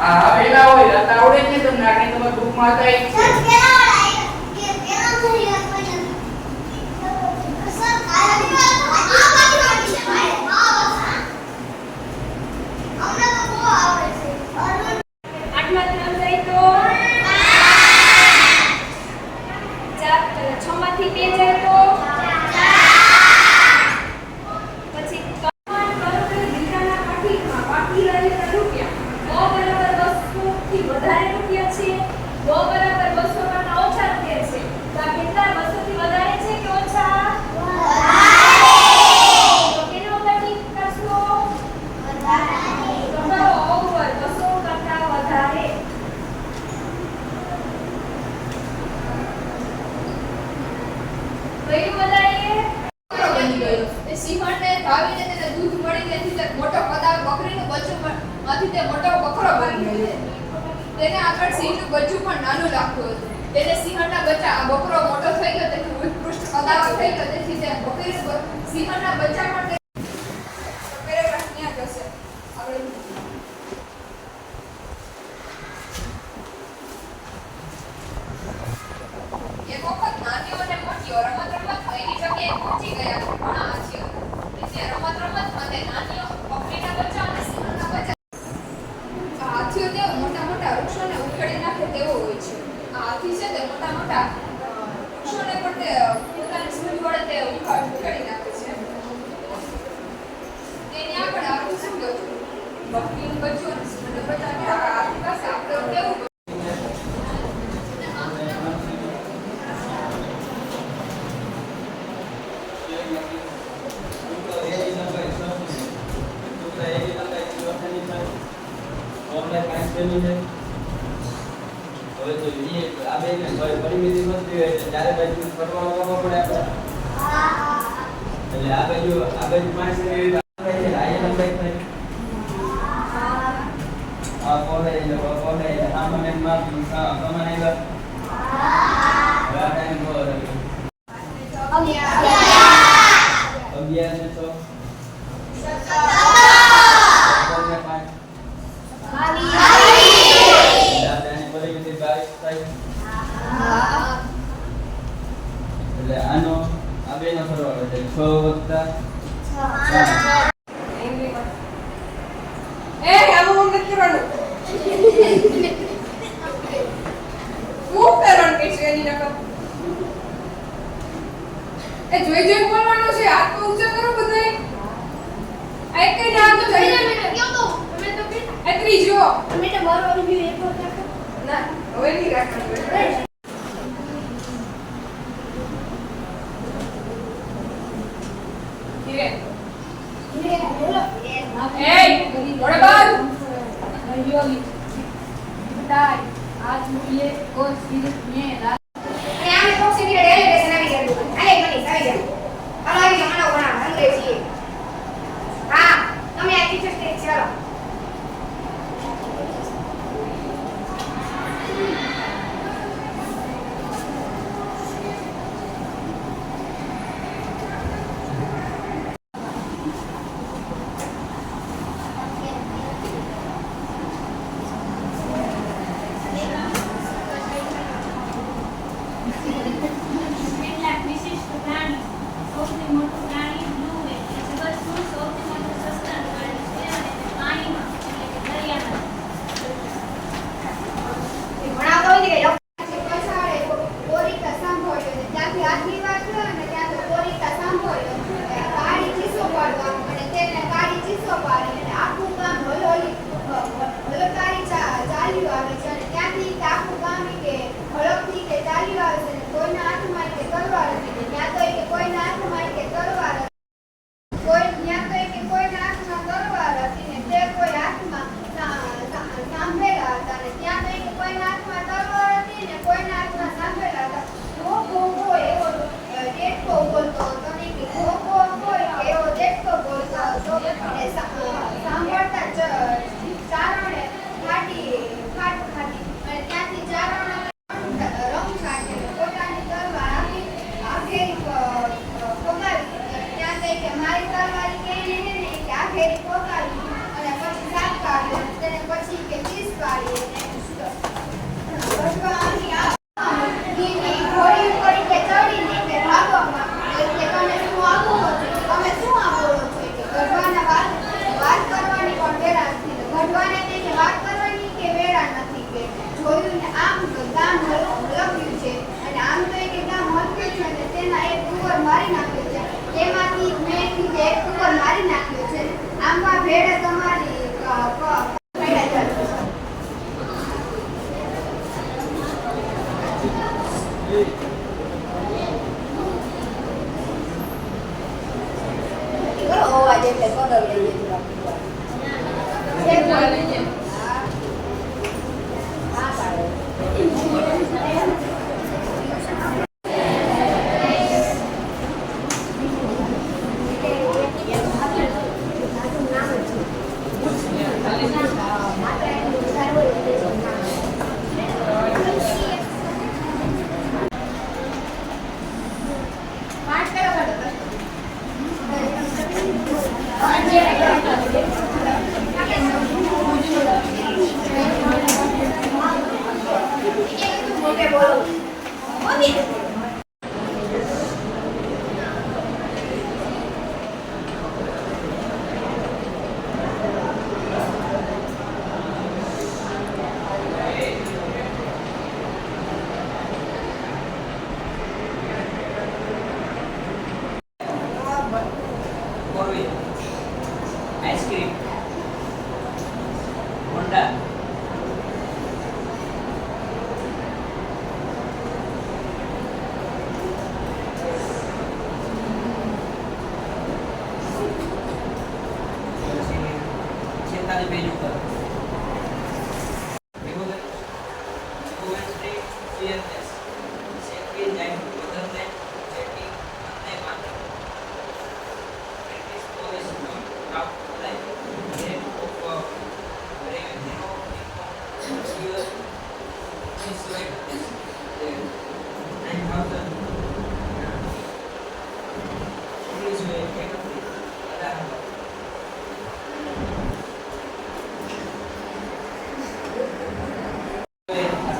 આ પેલા હોય હતા આવડે છે તમને આને તમારા ગ્રુપમાં હતા એક છે તેને આગળ સિંહનું બચ્ચું પણ નાનું લાગતું હતું. તેને સિંહણના બચ્ચા આ બકરો મોટો થઈ ગયો તેથી ઉત્કૃષ્ટ કદાવર થઈ ગયો તેથી તે બકરી સિંહણના બચ્ચા પણ પેરેગ્રાફ ત્યાં જશે. આપણે એક વખત નાનીઓ અને મોટીઓ રમત રમતમાં એની જગ્યાએ પહોંચી ગયા ઘણા હાથીઓ. તેથી રમત રમતમાં તે નાનીઓ બકરીના બચ્ચા અને સિંહણના બચ્ચા હાથીઓ તેઓ મોટા મોટા વૃક્ષોને ઉખેડી નાખે તેવો હોય છે. આ હાથી છે તે મોટા મોટા વૃક્ષોને પણ તે પોતાની સૂંઢ વડે તે ઉખેડી નાખે છે. તેની આગળ આખું શું બચ્ચું બકરીનું બચ્ચું અને સિંહણનું બચ્ચા કે હાથી પાસે આપણે કેવું હવે તો આ બે ને પરિમિતિ વધતી હોય છે ત્યારે બાજુ ફરવાનો કરવો પડે આપણે એટલે આ બાજુ 5 સેમી આયન લંબાઈ થાય આ કોલે આ મને માપ કમાને ગયો આ ટાઈમ બોલ 11 ને 100 એટલે આનો આ બે નો સરવાળો છે 6 વત્તા 6 એ આવું મત કરવાનું હું પેરણ કે છે એની નકર એ જોઈ બોલવાનું છે હાથ તો ઊંચા કરો બધાય આ એક કઈ ના તો જઈ કેમ તો તમે તો કે એ ત્રીજો તમે તો બાર વાળી ગયું એક વાર રાખો ના હવે નહીં રાખવાનું आज मुझे और सिर्फ में અને આમે પ્રોક્સિમિટી ડેલિગેશન આવી ગયું અલે મની આવી જાય અલાવી જમાનો ગણા અંગ્રેજી હા તમે આ ટીચર સ્ટેજ ચાલો ફેરી પોકાવી અને પછી સાત કાઢ્યો તેને પછી કે 30 કાઢ્યો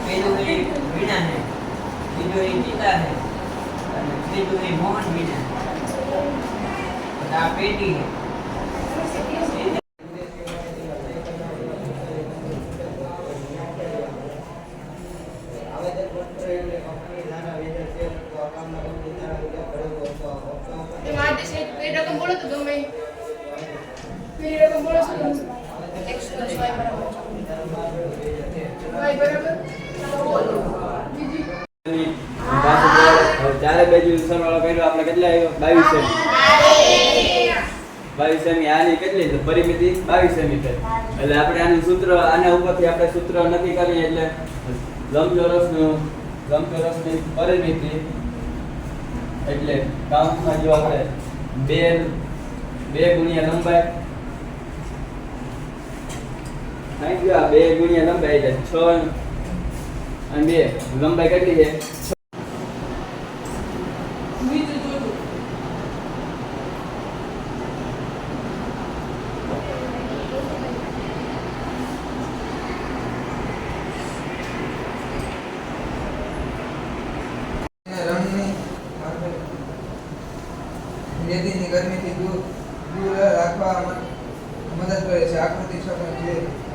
પેલું એ વીણા છે, બીજું એ ગીતા છે અને ત્રીજું એ મોહન વીણા છે. આ પેટી છે. એમાં આદેશ એક બે રકમ બોલો તો ગમે પેલી રકમ બોલો શું ગમશે? x + y બરાબર y બરાબર બોલો બીજી ચારે બાજુ સરવાળો કર્યો આપણે કેટલા આવ્યો 22 સેમી. 22 સેમી આની કેટલી છે પરિમિતિ 22 સેમી છે. એટલે આપણે આનું સૂત્ર આના ઉપરથી આપણે સૂત્ર નક્કી કરીએ એટલે લંબચોરસની પરિમિતિ એટલે કાઉન્સમાં જો આપણે 2 ગુણ્યા લંબાઈ નહીં જો 2 ગુણ્યા લંબાઈ એટલે 6 અને 2 લંબાઈ કેટલી છે? બીજું જોજો રેતીની ગરમીથી દૂર રાખવા મદદ કરે છે. આકૃતિ છોકરા છે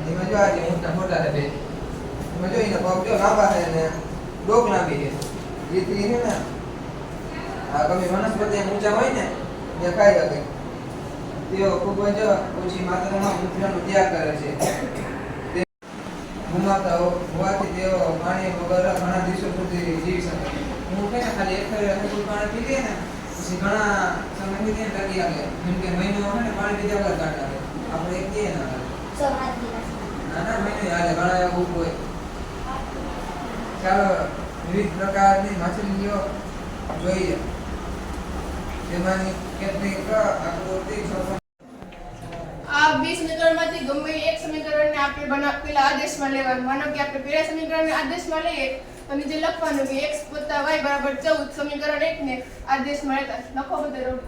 એમાં જો આજે મોટા છે બે એમાં જો એના પગ જો લાંબા છે અને ડોક લાંબી છે. રેતી છે ને આ ગમે વનસ્પતિ ઊંચા હોય ને ત્યાં ખાઈ શકે. તેઓ ખૂબ જ ઓછી માત્રામાં મૂત્રનો ત્યાગ કરે છે. તે ગુમાવતા હોવાથી તેઓ પાણી વગર ઘણા દિવસો સુધી જીવી શકે. હું કહે ને ખાલી એક પાણી પી લે ને પછી ઘણા સમયથી ત્યાં ટકી આવે. જેમ કે મહિનો હોય ને પાણી પીધા વગર કાઢ આવે. આપણે એક દે ના ના મહિનો હાલે ઘણા એવા ઉપ હોય. ચાલો વિવિધ પ્રકારની માછલીઓ જોઈએ. તેમાંની કેટલીક આકૃતિ આ 20 સમીકરણમાંથી ગમે એક સમીકરણને આપણે પેલા આદેશમાં લેવાનું. માનો કે આપણે પેલા સમીકરણને આદેશમાં લઈએ તો નીચે લખવાનું કે x + y = 14 સમીકરણ 1 ને આદેશમાં લેતા લખો બધે રોડ.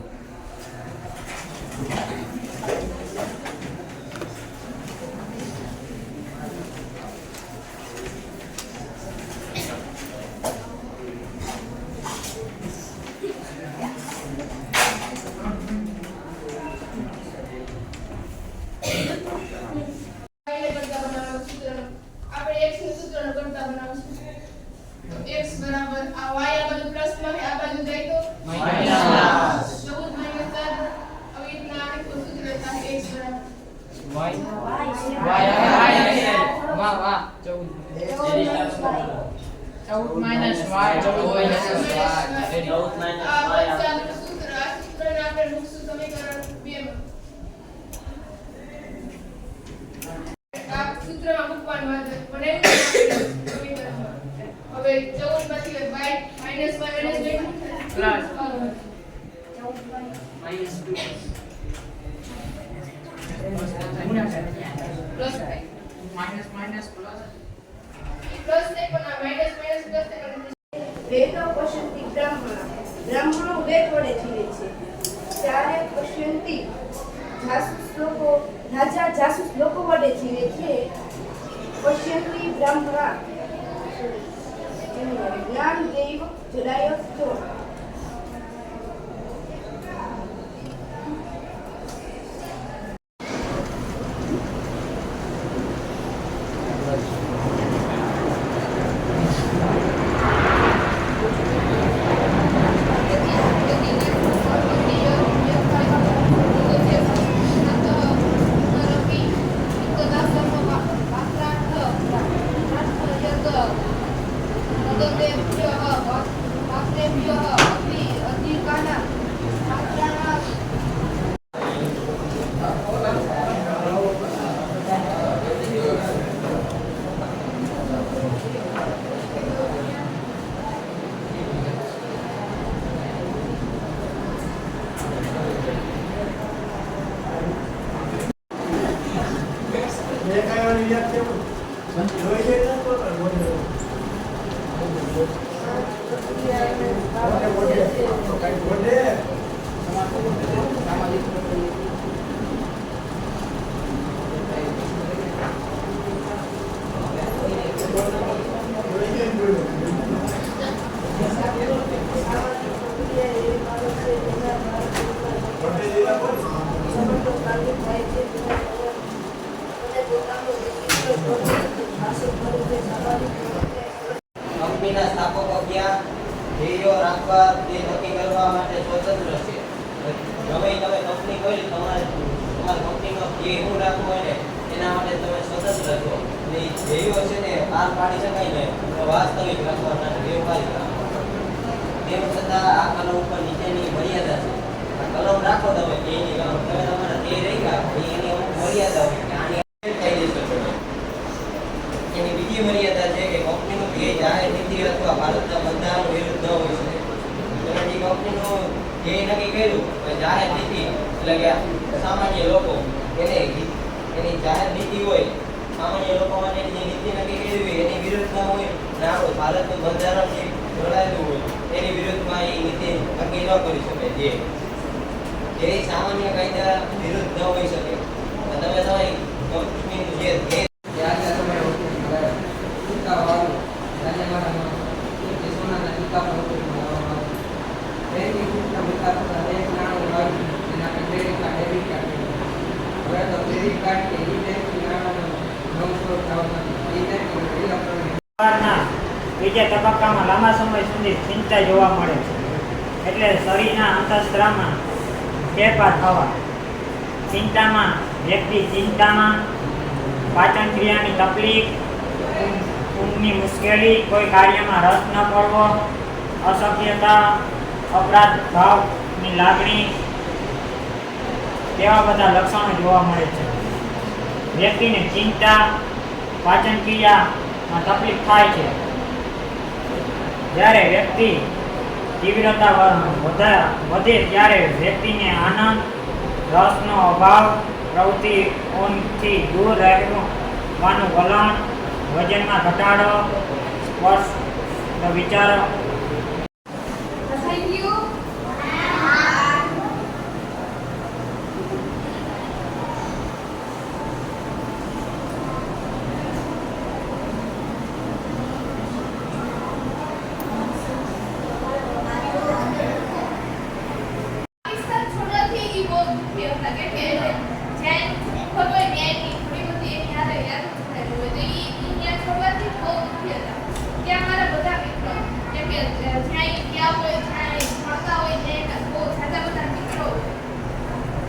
આપણે x નું સૂત્રનો કરતા બનાવશું. x બરાબર આ y આ બાજુ પ્લસમાં છે આ બાજુ જાય તો માઈનસ 14 - 4 હવે इतना आने को सूत्र रहता है x बराबर વાહ 14 - y 14 - આ બચ્ચાનું સૂત્ર આ સૂત્રને આપણે મૂકશું સમીકરણ 2 માં. આ સૂત્રમાં મૂકવાનું છે પણ સમીકરણમાં હવે 14 માંથી y - y plus plus minus plus plus ને પણ આ માઈનસ પ્લસ ને વેદો પશ્યંતિ બ્રાહ્મણો વેદ વડે જીવે છે. ત્યારે પશ્યંતિ રાજા જાસૂસ લોકો વડે જીવે છે. પશ્યંતિ બ્રાહ્મણા જ્ઞાન દૈવ જડાય તો કંપનીના સ્થાપકો ક્યાં ધ્યેયો રાખવા તે નક્કી કરવા માટે સ્વતંત્ર છે. ગમે તમે કંપની ખોલી તમારા કંપનીનો ધ્યેય શું રાખવું હોય ને એના માટે તમે સ્વતંત્ર છો. એટલે એ ધ્યેયો છે ને પાર પાડી શકાય ને તો વાસ્તવિક રાખવાના વ્યવહારિક રાખવાના. તેમ છતાં આ કલમ ઉપર નીચેની મર્યાદા છે. આ કલમ રાખો તમે ધ્યેયની કલમ તમે તમારા ધ્યેય રાખ્યા એની અમુક મર્યાદા હોય કે આની કાયદેસર બને. એની બીજી મર્યાદા છે કે કંપનીનું ધ્યેય જાહેર નીતિ અથવા ભારતના બંધારણ વિરુદ્ધ ન હોઈ શકે. તમે જે કંપનીનું ધ્યેય નક્કી કર્યું કે જાહેર નીતિ એટલે કે સામાન્ય લોકો એની જાહેર નીતિ હોય સામાન્ય લોકો માટે જે નીતિ નક્કી કરી હોય એની વિરુદ્ધ ન હોય અને આપણું ભારતનું બંધારણ જે જોડાયેલું હોય એની વિરુદ્ધમાં એ નીતિ નક્કી ન કરી શકે. જે સામાન્ય કાયદા વિરુદ્ધ ન હોઈ શકે. તમે તમારી કંપનીનું જે ધ્યેય આજના સમયે ટૂંકાવાળું રાજ્યમાં સોનાના ટૂંકામાં ઉપયોગમાં બેંકની ટૂંકા વિકાસના એક નાણું આવ્યું જેના ક્રેડિટ કાર્ડ ડેબિટ કાર્ડ હવે તો ક્રેડિટ કાર્ડ કે ઈ બેંકની નાણાંનો નવો સ્ત્રોત આવવાનો ઈ બેંકની ઇલેક્ટ્રોનિક બીજા તબક્કામાં લાંબા સમય સુધી ચિંતા જોવા મળે છે. એટલે શરીરના અંતઃસ્ત્રાવમાં ફેરફાર થવા, ચિંતામાં વ્યક્તિ ચિંતામાં, પાચન ક્રિયાની તકલીફ, ઊંઘની મુશ્કેલી, કોઈ કાર્યમાં રસ ન પડવો, અસભ્યતા, અપરાધ ભાવની લાગણી તેવા બધા લક્ષણો જોવા મળે છે. વ્યક્તિને ચિંતા, પાચન ક્રિયામાં તકલીફ થાય છે. જ્યારે વ્યક્તિ તીવ્રતા વધે ત્યારે વ્યક્તિને આનંદ, રસનો અભાવ, પ્રવૃત્તિઓથી દૂર રહેવાનું વલણ, વજનમાં ઘટાડો, સ્પર્શ વિચારો. Thank you. પાકિસ્તાન છોડવાથી ઈ બહુ દુઃખી હતા કેમ કે જ્યાં ખબર હોય ન્યાયની થોડી બધી એની યાદ જોડાયેલી હોય તો ઈ ત્યાં છોડવાથી બહુ દુઃખી હતા. ત્યાં મારા બધા મિત્રો કેમ કે જ્યાં ઈ ગયા હોય જ્યાં ઈ ભણતા હોય ત્યાં બહુ સાદા બધા મિત્રો હોય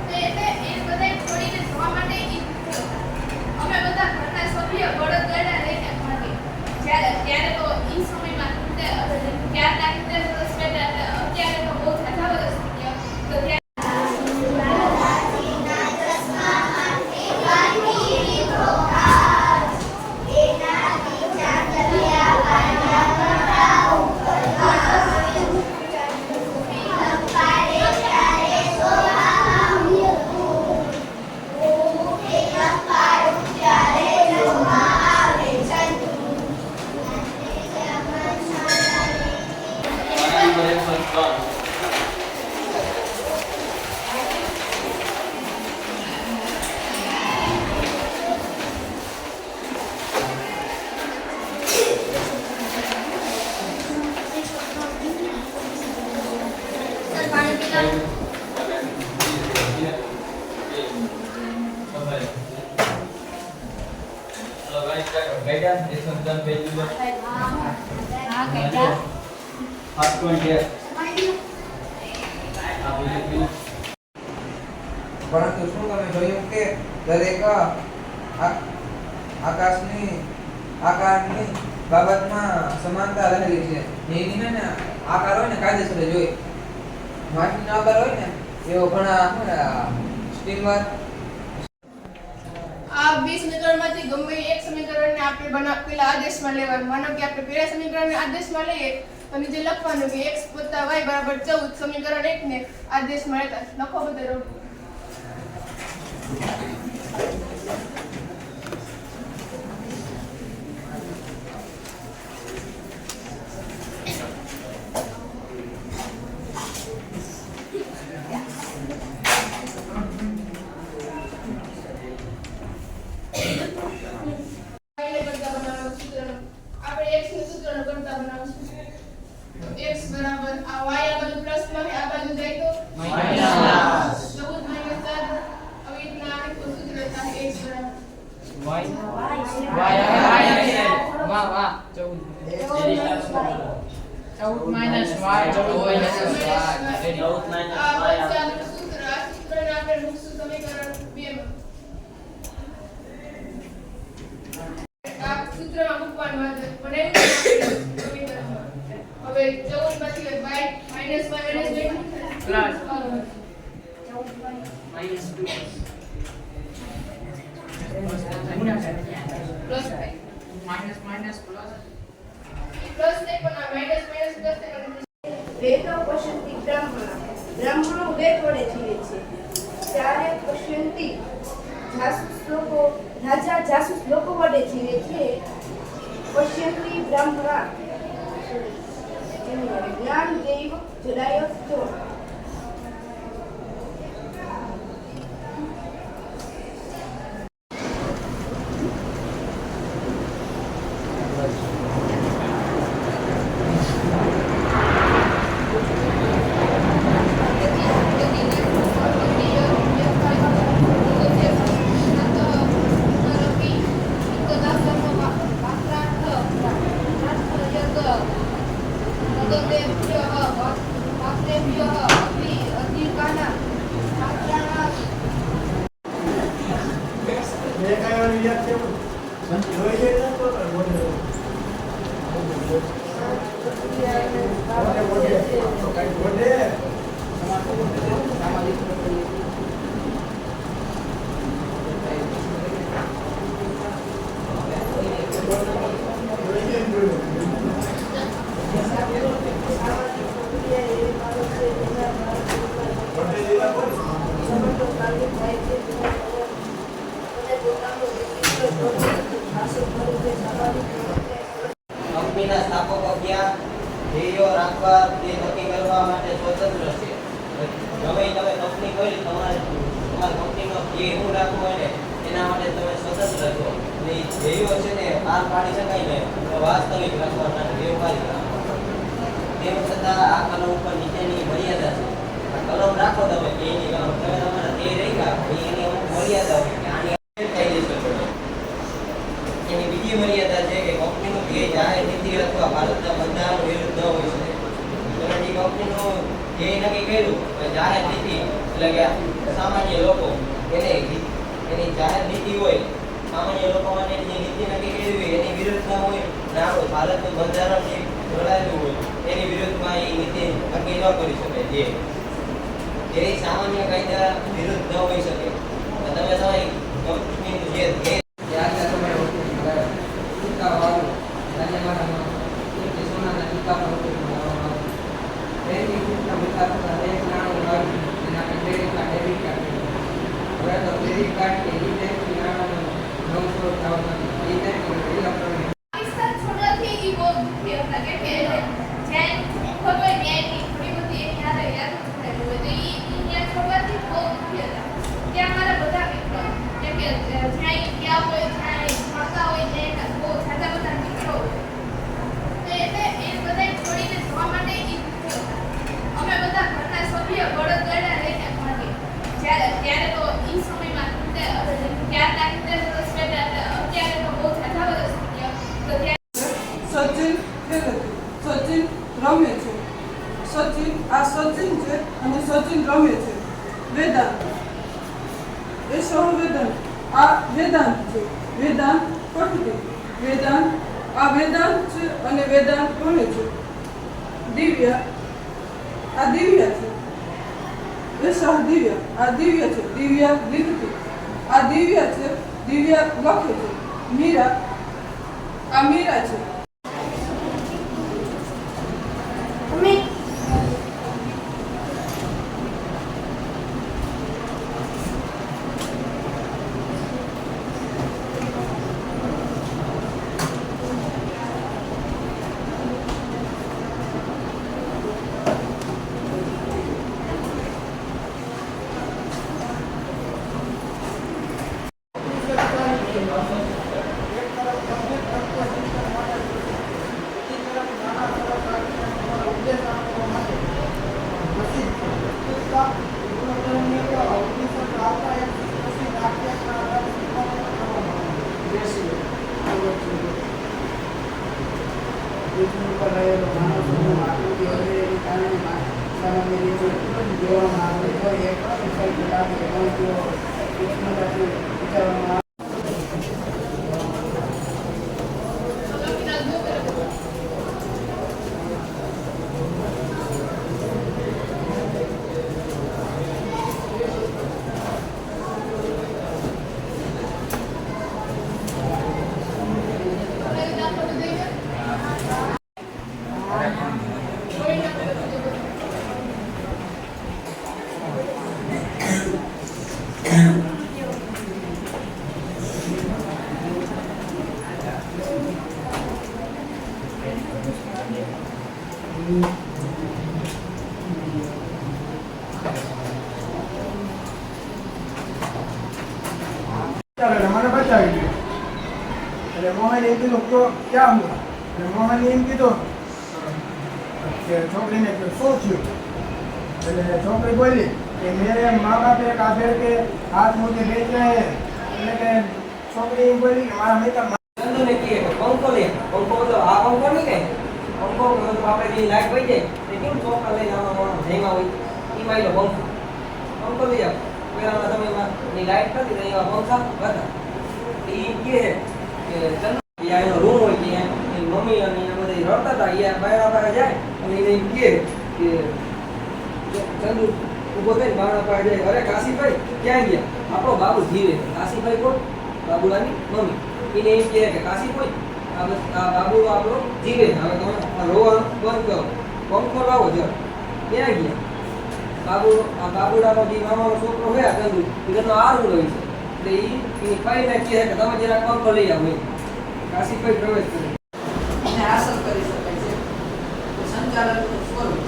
તો એટલે એ બધા છોડીને જવા માટે ઈ દુઃખી હતા. અમે બધા ઘરના સભ્ય બળદગાડા લઈને ભાગી ત્યારે તો ઈ સમયમાં ત્યારના 70 વર્ષ પહેલા અત્યારે તો બહુ સાદા વર્ષ થઈ ગયા તો ત્યાં પરંતુ શું તમે જોયું કે દરેક આકારની બાબતમાં સમાનતા રહેલી છે. એની ને આકાર હોય ને કાયદેસર જ હોય. માટીનો આકાર હોય ને એવો ઘણા સ્ટીમર આ 2 સમીકરણમાંથી ગમે એક સમીકરણને આપણે પેલા આદેશમાં લેવાનું. માનો કે આપણે પહેલા સમીકરણને આદેશમાં લઈએ તો નીચે લખવાનું કે x + y = 14. સમીકરણ 1 ને આદેશમાં લેતા લખો બધે રોડ. x બરાબર આ y આ બાજુ પ્લસ માં આ બાજુ જાય તો -14 -4 अब इतना आगे को सूत्र रहता है x बराबर વાહ વાહ 14 માઈનસ y 14 માઈનસ આ y બચ્ચાનું સૂત્ર આ સૂત્રને આપણે મૂકશું સમીકરણ 2 માં આ સૂત્રમાં મૂકવાનું હતું પણ એમ સમીકરણમાં હવે 14 માંથી y minus y plus plus minus minus plus plus નહીં પણ આ માઈનસ માઈનસ પ્લસ નહીં વેદો પશ્યંતિ બ્રાહ્મણ બ્રાહ્મણો વેદ વડે જીવે છે ત્યારે પશ્યંતિ જાસૂસ લોકો રાજા જાસૂસ લોકો વડે જીવે છે પશ્યંતિ બ્રાહ્મણા જ્ઞાન દૈવ જડાયો તો કંપનીના સ્થાપકો ક્યાં ધ્યેયો રાખવા તે નક્કી કરવા માટે સ્વતંત્ર છે. ગમે તમે કંપની ખોલી તમારા કંપનીનો ધ્યેય શું રાખવું હોય ને એના માટે તમે સ્વતંત્ર છો. અને એ ધ્યેયો છે ને પાર પાડી શકાય ને તો વાસ્તવિક રાખવાના વ્યવહારિક રાખવાના. તેમ છતાં આ કલમ ઉપર નીચેની મર્યાદા છે. આ કલમ રાખો તમે ધ્યેયની કલમ તમે તમારા ધ્યેય રાખ્યા એની અમુક મર્યાદા હોય કે આની થઈ જશે પડે. એની બીજી મર્યાદા છે કે કંપનીનું ધ્યેય જાહેર નીતિ અથવા ભારતના બંધારણ વિરુદ્ધ ન હોઈ શકે. તમે જે કંપનીનું ધ્યેય નક્કી કર્યું કે જાહેર નીતિ એટલે કે સામાન્ય લોકો એની જાહેર નીતિ હોય સામાન્ય લોકો માટે જે નીતિ નક્કી કરી હોય એની વિરુદ્ધ ન હોય ને આપણું ભારતનું બંધારણ જે જોડાયેલું હોય એની વિરુદ્ધમાં એ નીતિ નક્કી ન કરી શકે. જે સામાન્ય કાયદા વિરુદ્ધ ન હોઈ શકે. તમે તમારી કંપનીનું જે ધ્યેય પાકિસ્તાન છોડવાથી ઈ બહુ દુઃખી હતા કે જ્યાં ખબર હોય ન્યાયની થોડી બધી એની યાદ થયેલું હોય તો ઈ ન્યાય છોડવાથી બહુ દુઃખી હતા. ત્યાં મારા બધા મિત્રો કેમ કે જ્યાં ઈ ગયા હોય જ્યાં ઈ ભણતા હોય ત્યાં બહુ સાદા બધા મિત્રો હોય તો એટલે એ બધા છોડીને જવા માટે ઈ દુઃખી હતા. અમે બધા ઘરના સભ્ય બળદગાડા લઈને ભાગીએ. ત્યારે તો ઈ સમયમાં ત્યારના 70 વર્ષ પહેલા અત્યારે તો બહુ સાદા વર્ષ થઈ ગયા તો ત્યાં સચિન ખેલે છે સચિન રમે છે સચિન આ સચિન છે અને સચિન રમે છે વેદાંત એ સહ વેદાંત આ વેદાંત છે વેદાંત પઠતી વેદાંત આ વેદાંત છે અને વેદાંત ભણે છે દિવ્યા આ દિવ્યા છે એ સહ દિવ્ય આ દિવ્ય છે દિવ્યા લીખતી આ દિવ્ય છે દિવ્યા લખે છે મીરા આ મીરા છે અમે પૃથ્વી ઉપર રહેલો માનવ સમૂહ આકૃતિ વગેરેને કારણે સામાન્ય રીતે જોવામાં આવે તો એક વિશાળ પ્રકારની પ્રવૃત્તિઓ સૂક્ષ્મતાથી વિચારવામાં આવે. મને બચાવી દીધું એટલે મોહન એમ કીધું તો ક્યાં હું એટલે મોહન એમ કીધું કે છોકરીને કે શું થયું એટલે છોકરી બોલી કે મેરે મા બાપે कहा કે हाथ मुझे बेच रहे हैं એટલે કે છોકરી એમ બોલી કે મારા મિત્ર ચંદુ ને કહે કે પંખો લે પંખો તો આ પંખો નહીં કઈ પંખો તો આપણે જે લાઈટ વહી જાય એ કેમ ચોખા લઈને આવવાનો જઈમાં હોય એ માયલો પંખો લઈ આવ પહેલાના સમયમાં ની લાઈટ નથી તો એવા પંખા હતા એ કહે કે ચંદુ એનો રૂમ હોય ત્યાં એની મમ્મી અને એના બધા રડતા હતા એ બાયણા પાસે જાય અને એને એમ કહે કે ચંદુ ઊભો થઈને બાયણા પાસે જાય અરે કાશીભાઈ ક્યાં ગયા આપણો બાબુ જીવે કાશીભાઈ કોણ બાબુલાની મમ્મી એને એમ કહે કે કાશીભાઈ આ બાબુ આપણો જીવે હવે તમે રોવાનું બંધ કરો પંખો લાવો જરા ક્યાં ગયા બાબુડાનો જે મામાનો છોકરો હોય ચંદુ એનો આરું રહી છે એટલે એની પાઈને કહે કે તમે જરા પંખો લઈ આવો કાશીભાઈ પ્રવેશ કરે એને હાંસલ કરી શકાય છે તો સંચાલનનું સ્વરૂપ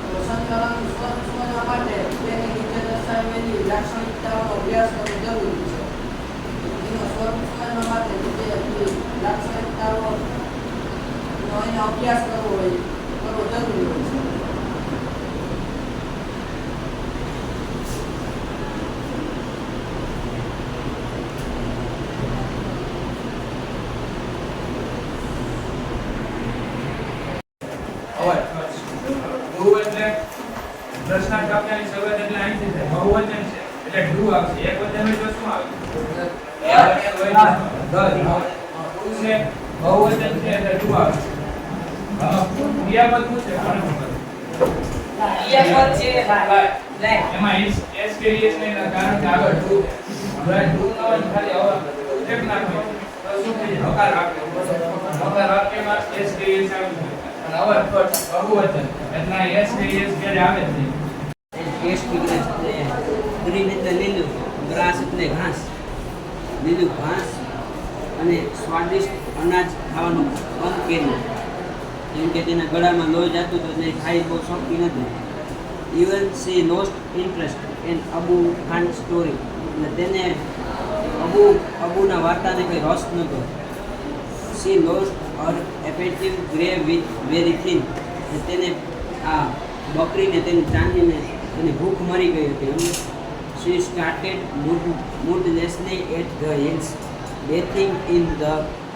તો સંચાલનનું સ્વરૂપ સમજવા માટે તેની નીચે દર્શાવેલી લાક્ષણિકતાઓનો અભ્યાસ કરવો જરૂરી છે એનું સ્વરૂપ સમજવા માટે નીચે લાક્ષણિકતાઓનો એનો અભ્યાસ કરવો જરૂરી હોય છે. પ્રશ્નાર્થ આપવાની શરૂઆત એટલે અહીંથી થાય બહુવચન છે એટલે ડુ આવશે એક વચન હોય તો શું આવે છે બહુવચન છે એટલે ડુ આવે ક્રિયાપદ શું છે ક્રિયાપદ છે એમાં એસ કે એસ ને કારણ કે આગળ ડુ હવે ડુ નો ખાલી હવે સ્ટેપ નાખો તો શું થઈ જાય હકાર વાક્યમાં એસ કે એસ આવી જાય અને હવે બહુવચન એટલે એસ કે એસ ક્યારે આવે છે ટેસ્ટી ગ્રાસ ગ્રીન એટલે લીલું ગ્રાસ એટલે ઘાસ લીલું ઘાસ અને સ્વાદિષ્ટ અનાજ ખાવાનું બંધ કર્યું જેમ કે તેના ગળામાં લોહી જતું તો તે ખાઈ બહુ શોખી નથી even she lost interest in Abu Khan story એટલે તેને અબુના વાર્તાને કંઈ રસ નહોતો she lost her appetite grew with very thin તેને આ બકરીને તેની ચાંદીને તેની ભૂખ મરી ગઈ હતી શી started moodlessly at the hills bathing in the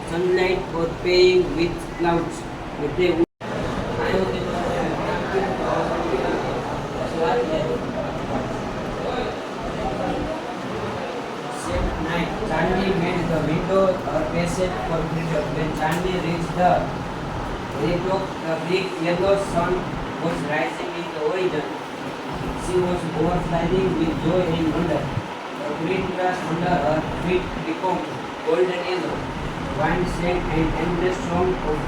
sunlight or playing with clouds એટલે Chandi made the window or passage for freedom. When Chandi reached the rooftop, the big yellow sun was rising in the horizon. She was overflowing with joy and wonder. The green grass under her feet became golden yellow. Wind sang an endless song of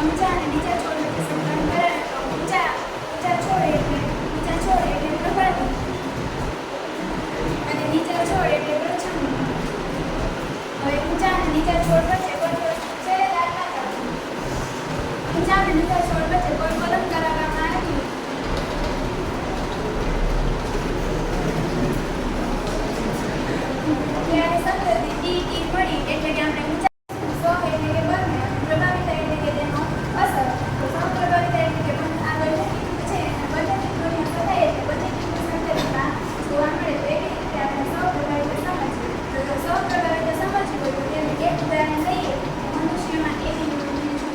ઊંચા અને નીચા છોડ વચ્ચે સંકલન કરાવે તો ઊંચા છોડ એટલે પ્રભાવી અને નીચા છોડ એટલે પ્રછામણી. હવે ઊંચા અને નીચા છોડ વચ્ચે કોઈ છેડેદાર ન કરવું. ઊંચા અને નીચા છોડ વચ્ચે કોઈ કલમ કરાવવામાં નથી. ત્યારે સંગતિ ટી મળી એટલે કે આપણે ઊંચા સો એટલે કે બંને પ્રભાવિતા એટલે કે તેનો અસર તો સમપ્રભાવિતા એટલે કે બંને આ બંને ટીમ છે અને બંને ટીમોની અસર થાય એટલે બંને ટીમની સંકલનમાં જોવા મળે. તો એવી રીતે આપણે સમપ્રભાવિતા સમજીએ. તો સમપ્રભાવિતા સમજવી હોય તો તેનું એક ઉદાહરણ લઈએ. મનુષ્યમાં એવી નોંધણી છે.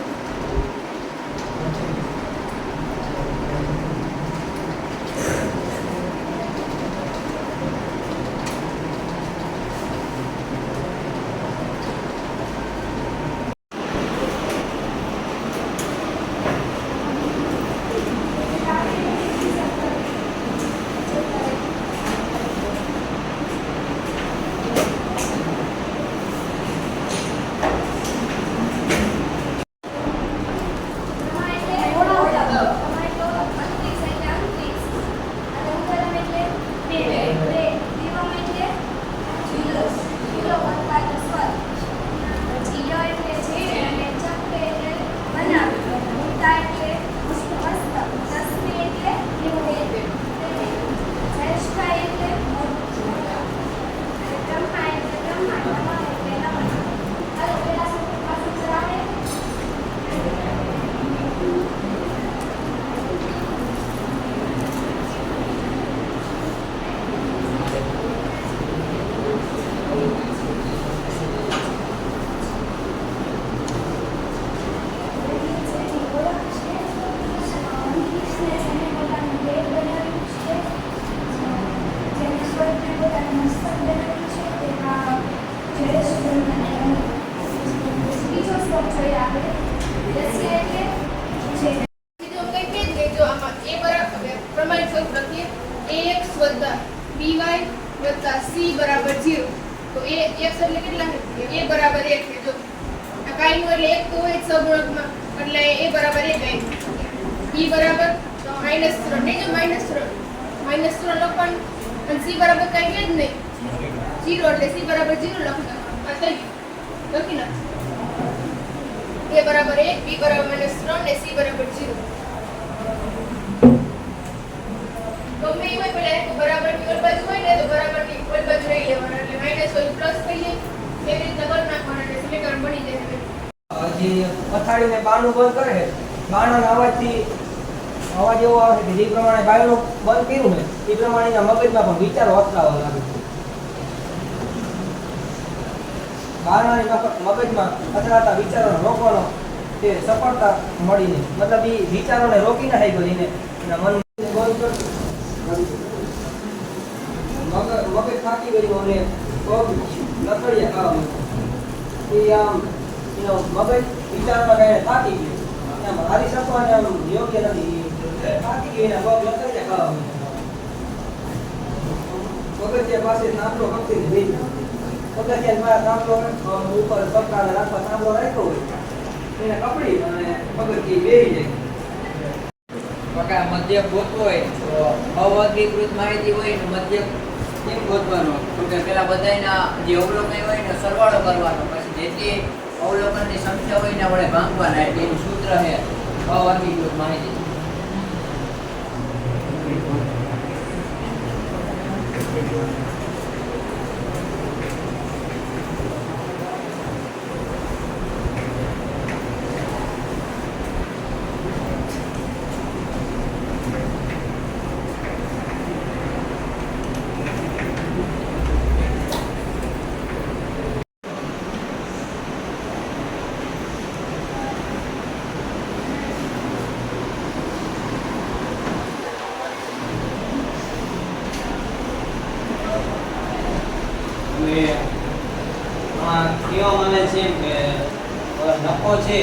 c બરાબર 0 તો a x એટલે કેટલા છે a બરાબર 1 છે. જો આ કાઈનું એટલે 1 તો હોય સહગુણકમાં એટલે a બરાબર 1 આવી. b બરાબર -3 ને જો -3 લખવાનું અને c બરાબર કાઈ છે જ નહીં 0 એટલે c બરાબર 0 લખવાનું. આ થઈ લખી નાખ. a બરાબર 1 b બરાબર -3 ને c બરાબર 0. તો મેં એમાં પેલા એક બરાબરની ઓલ બાજુ હોય ને તો બરાબરની ઓલ બાજુ લઈ લેવાના એટલે માઈનસ હોય પ્લસ થઈ જાય. એવી રીતે કરી નાખવાના એટલે સમીકરણ બની જાય. હજી પથારીને બારણું બંધ કરે છે, બારણાના અવાજથી અવાજ એવો આવે કે જે પ્રમાણે બારણું બંધ કર્યું ને એ પ્રમાણે એના મગજમાં પણ વિચારો અથડાવા લાગે છે. બારણાની મગજમાં અથડાતા વિચારોને રોકવાનો તે સફળતા મળીને મતલબ એ વિચારોને રોકી નાખી ગયો એને એના મન બંધ કર મગજ થાકી ગયું અને પગ લથડિયા ખાવા એ આમ એનો મગજ વિચારમાં કાંઈ થાકી ગયું આમ હારી શકવાને આમ યોગ્ય નથી થાકી ગયું એના પગ લથડિયા ખાવા પગથિયા પાસે સાંભળો કપતી નહીં પગથિયા મારા સાંભળો ઉપર સપકાને રાખવા સાંભળો રાખ્યો હોય એને કપડી અને પગથિયે બેસી જાય. મધ્યક ગોતવો હોય તો અવર્ગીકૃત માહિતી હોય ને મધ્યક કેમ ગોતવાનો? તો કે પેલા બધાના જે અવલોકન હોય ને સરવાળો કરવાનો, પછી જેટલી અવલોકનની સંખ્યા હોય ને વડે ભાંગવાના, એટલે એનું સૂત્ર છે અવર્ગીકૃત માહિતી. કહેવામાં આવે છે કે નફો છે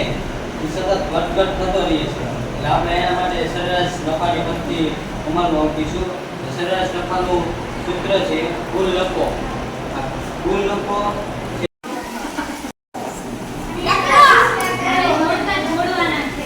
એ સતત વધઘટ થતો રહે છે, એટલે આપણે એના માટે સરેરાશ નફાની પદ્ધતિ અમલમાં મૂકીશું. સરેરાશ નફાનું સૂત્ર છે કુલ નફો. કુલ નફો જોડવાના છે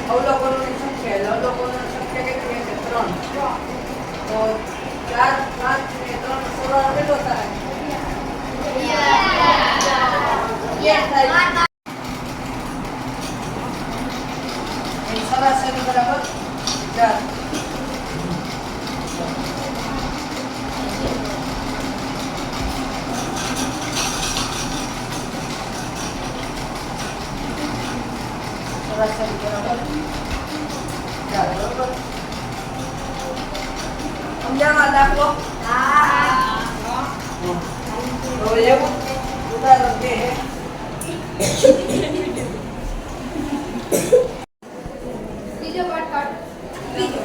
અવલોકનોની સંખ્યા અવલોકનોની સંખ્યા કેટલી છે 3 તો 4 5 ને 3 16 કેટલો થાય સરાસરી બરાબર 4 સરાસરી બરાબર 4 બરાબર સમજાણવા દાખલો તો એવું ઉદાહરણ છે બીજો પાઠ કાઢ બીજો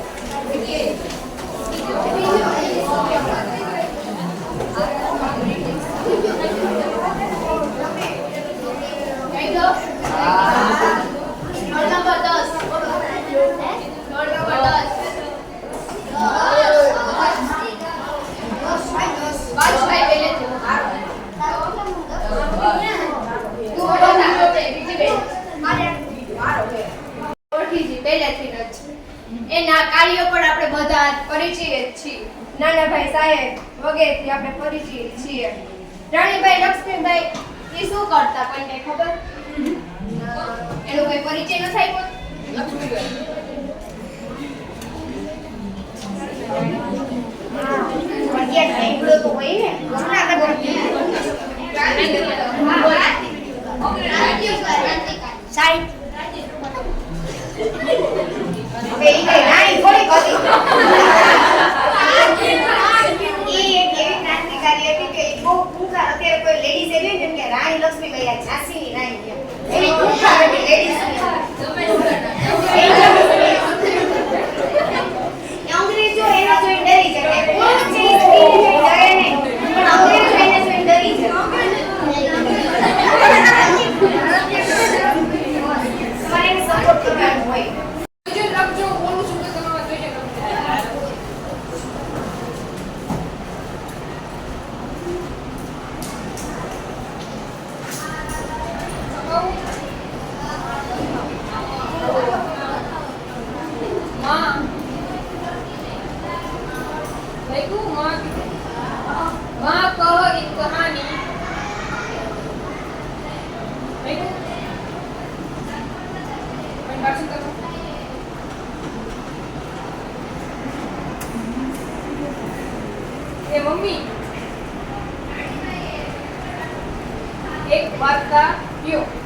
એના કાર્યો પણ આપણે બધા પરિચિત છીએ. નાના ભાઈ સાહેબ વગેરેથી આપણે પરિચિત છીએ. રાણીભાઈ લક્ષ્મીભાઈ એ શું કરતા કોઈને ખબર? એનો કોઈ પરિચય ન થાય કોઈ? રાણી લક્ષ્મીબાઈ ઝાંસીની રાણી એવી એક વાર્તા કયો.